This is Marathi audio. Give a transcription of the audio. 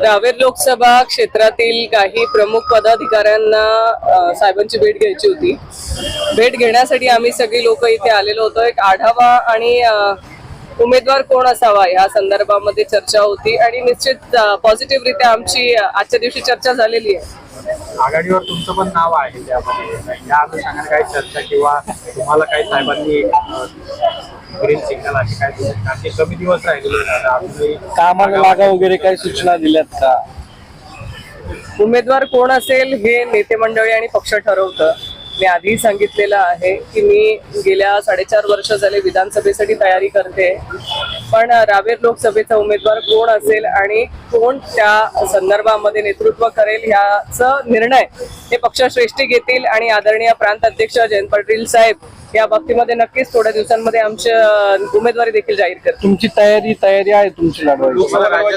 रावेर लोकसभा क्षेत्रातील काही प्रमुख पदाधिकाऱ्यांना साहेबांची भेट घ्यायची होती. भेट घेण्यासाठी आम्ही सगळी लोक इथे आलेलो होतो. एक आढावा आणि उमेदवार कोण असावा या संदर्भामध्ये चर्चा होती आणि निश्चित पॉझिटिव्हरित्या आमची आजच्या दिवशी चर्चा झालेली आहे. आघाडीवर तुमचं पण नाव आहे त्यामध्ये, या अनुषंगाने काही चर्चा किंवा तुम्हाला काही साहेबांनी ग्रीन सिग्नल असे काय कमी दिवस राहिले कामाला लागा वगैरे काही सूचना दिल्यात का? उमेदवार कोण असेल हे नेते मंडळी आणि पक्ष ठरवतं. मी आधी सांगितलेलं आहे की मी गेल्या 4.5 वर्ष झाले विधानसभेसाठी तयारी करते, पण रावेर लोकसभेचा उमेदवार कोण असेल आणि कोण त्या संदर्भामध्ये नेतृत्व करेल ह्याचा निर्णय हे पक्षश्रेष्ठी घेतील आणि आदरणीय प्रांत अध्यक्ष जयंत पाटील साहेब या बाबतीमध्ये नक्कीच थोड्या दिवसांमध्ये आमच्या उमेदवारी देखील जाहीर करतील. तुमची तयारी आहे तुमची लढवायची?